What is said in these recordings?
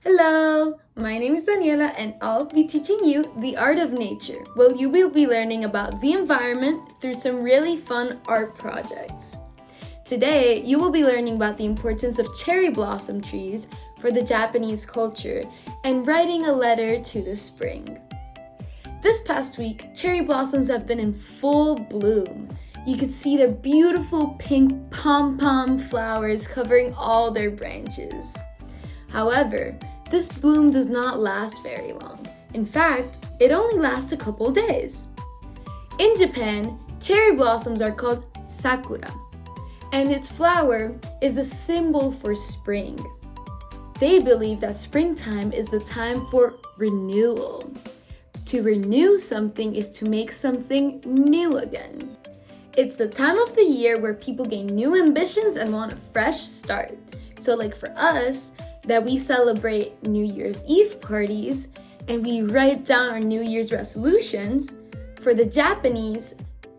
Hello, my name is Daniela and I'll be teaching you the art of nature. Well, you will be learning about the environment through some really fun art projects. Today, you will be learning about the importance of cherry blossom trees for the Japanese culture and writing a letter to the spring. This past week, cherry blossoms have been in full bloom. You could see their beautiful pink pom-pom flowers covering all their branches. However, this bloom does not last very long. In fact, it only lasts a couple days. In Japan, cherry blossoms are called Sakura, and its flower is a symbol for spring. They believe that springtime is the time for renewal. To renew something is to make something new again. It's the time of the year where people gain new ambitions and want a fresh start. So like for us, that we celebrate New Year's Eve parties and we write down our New Year's resolutions, for the Japanese,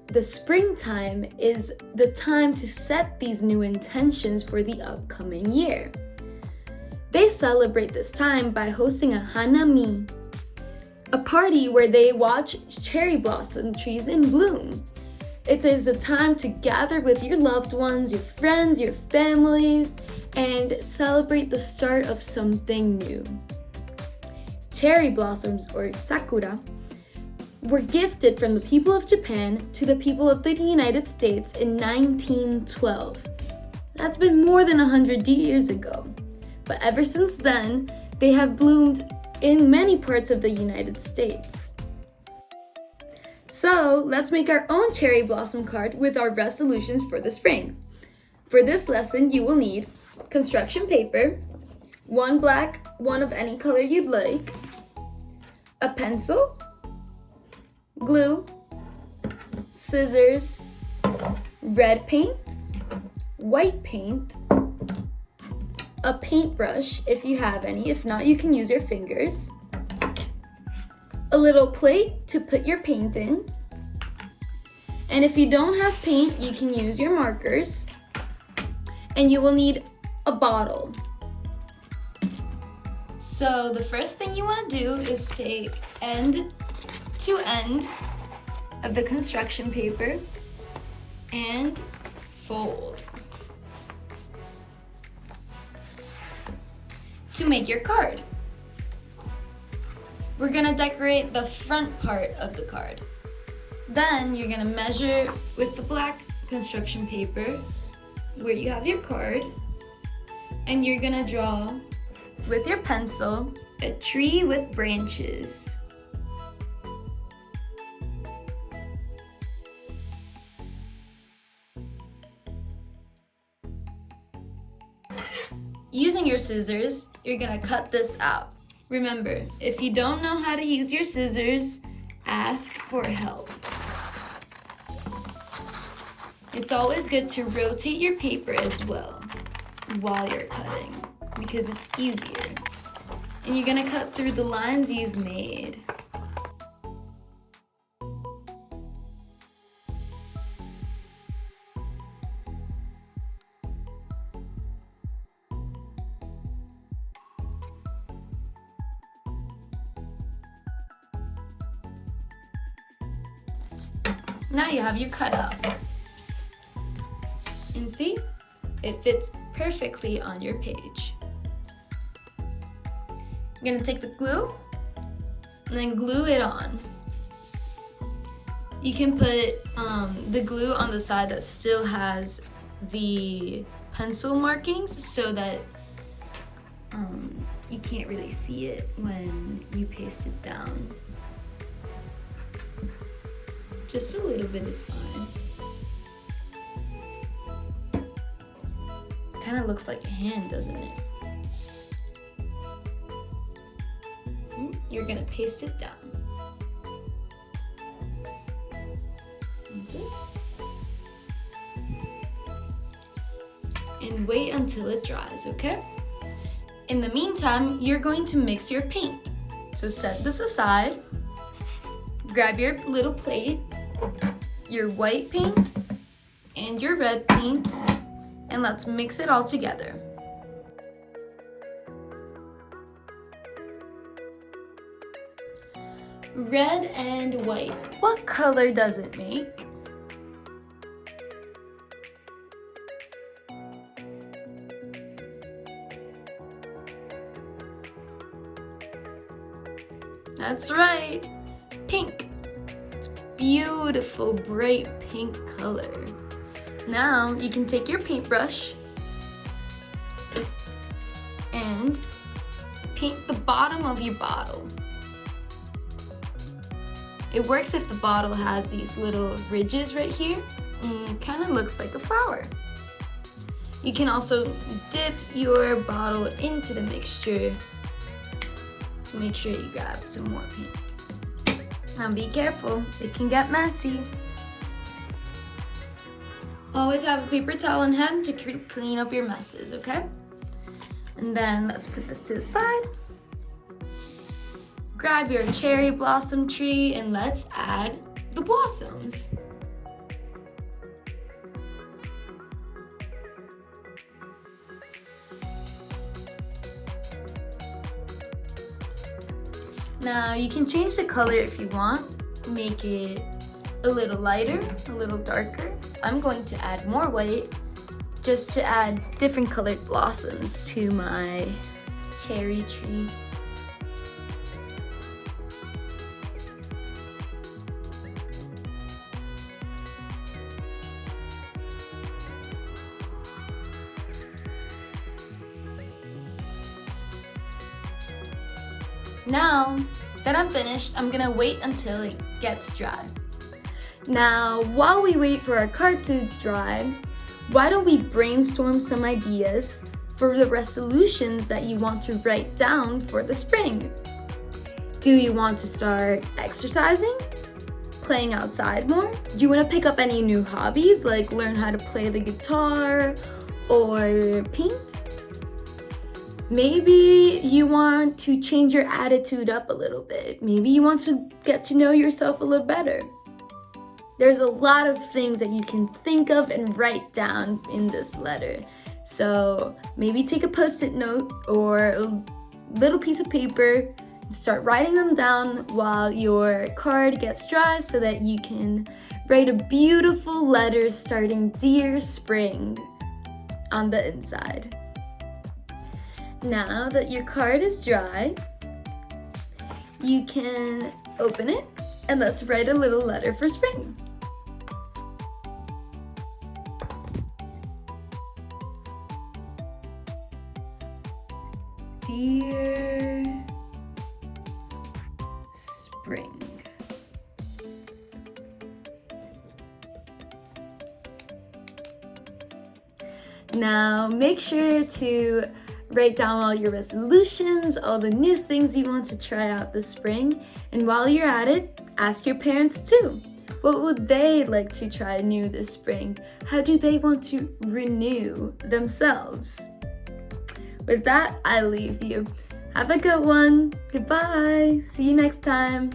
the springtime is the time to set these new intentions for the upcoming year. They celebrate this time by hosting a Hanami, a party where they watch cherry blossom trees in bloom. It is a time to gather with your loved ones, your friends, your families, and celebrate the start of something new. Cherry blossoms, or sakura, were gifted from the people of Japan to the people of the United States in 1912. That's been more than 100 years ago. But ever since then, they have bloomed in many parts of the United States. So let's make our own cherry blossom card with our resolutions for the spring. For this lesson, you will need construction paper, one black, one of any color you'd like, a pencil, glue, scissors, red paint, white paint, a paintbrush if you have any, if not you can use your fingers, a little plate to put your paint in, and if you don't have paint, you can use your markers, and you will need a bottle. So the first thing you want to do is take end to end of the construction paper and fold to make your card. We're gonna decorate the front part of the card. Then you're gonna measure with the black construction paper where you have your card, and you're gonna draw with your pencil a tree with branches. Using your scissors, you're gonna cut this out. Remember, if you don't know how to use your scissors, ask for help. It's always good to rotate your paper as well while you're cutting, because it's easier. And you're gonna cut through the lines you've made. Now you have your cutout. And see, it fits perfectly on your page. You're gonna take the glue and then glue it on. You can put the glue on the side that still has the pencil markings so that you can't really see it when you paste it down. Just a little bit is fine. Kind of looks like a hand, doesn't it? You're gonna paste it down. Like this. And wait until it dries, okay? In the meantime, you're going to mix your paint. So set this aside. Grab your little plate, your white paint, and your red paint, and let's mix it all together. Red and white. What color does it make? That's right, pink. It's beautiful, bright pink color. Now you can take your paintbrush and paint the bottom of your bottle. It works if the bottle has these little ridges right here, and it kind of looks like a flower. You can also dip your bottle into the mixture to make sure you grab some more paint. Now be careful, it can get messy. Always have a paper towel in hand to clean up your messes, okay? And then let's put this to the side. Grab your cherry blossom tree and let's add the blossoms. Now you can change the color if you want. Make it a little lighter, a little darker. I'm going to add more white just to add different colored blossoms to my cherry tree. Now that I'm finished, I'm gonna wait until it gets dry. Now, while we wait for our card to dry, why don't we brainstorm some ideas for the resolutions that you want to write down for the spring? Do you want to start exercising? Playing outside more? Do you want to pick up any new hobbies, like learn how to play the guitar or paint? Maybe you want to change your attitude up a little bit. Maybe you want to get to know yourself a little better. There's a lot of things that you can think of and write down in this letter. So maybe take a post-it note or a little piece of paper and start writing them down while your card gets dry so that you can write a beautiful letter starting Dear Spring on the inside. Now that your card is dry, you can open it and let's write a little letter for spring. Dear Spring. Now make sure to write down all your resolutions, all the new things you want to try out this spring. And while you're at it, ask your parents too. What would they like to try new this spring? How do they want to renew themselves? With that, I leave you. Have a good one. Goodbye. See you next time.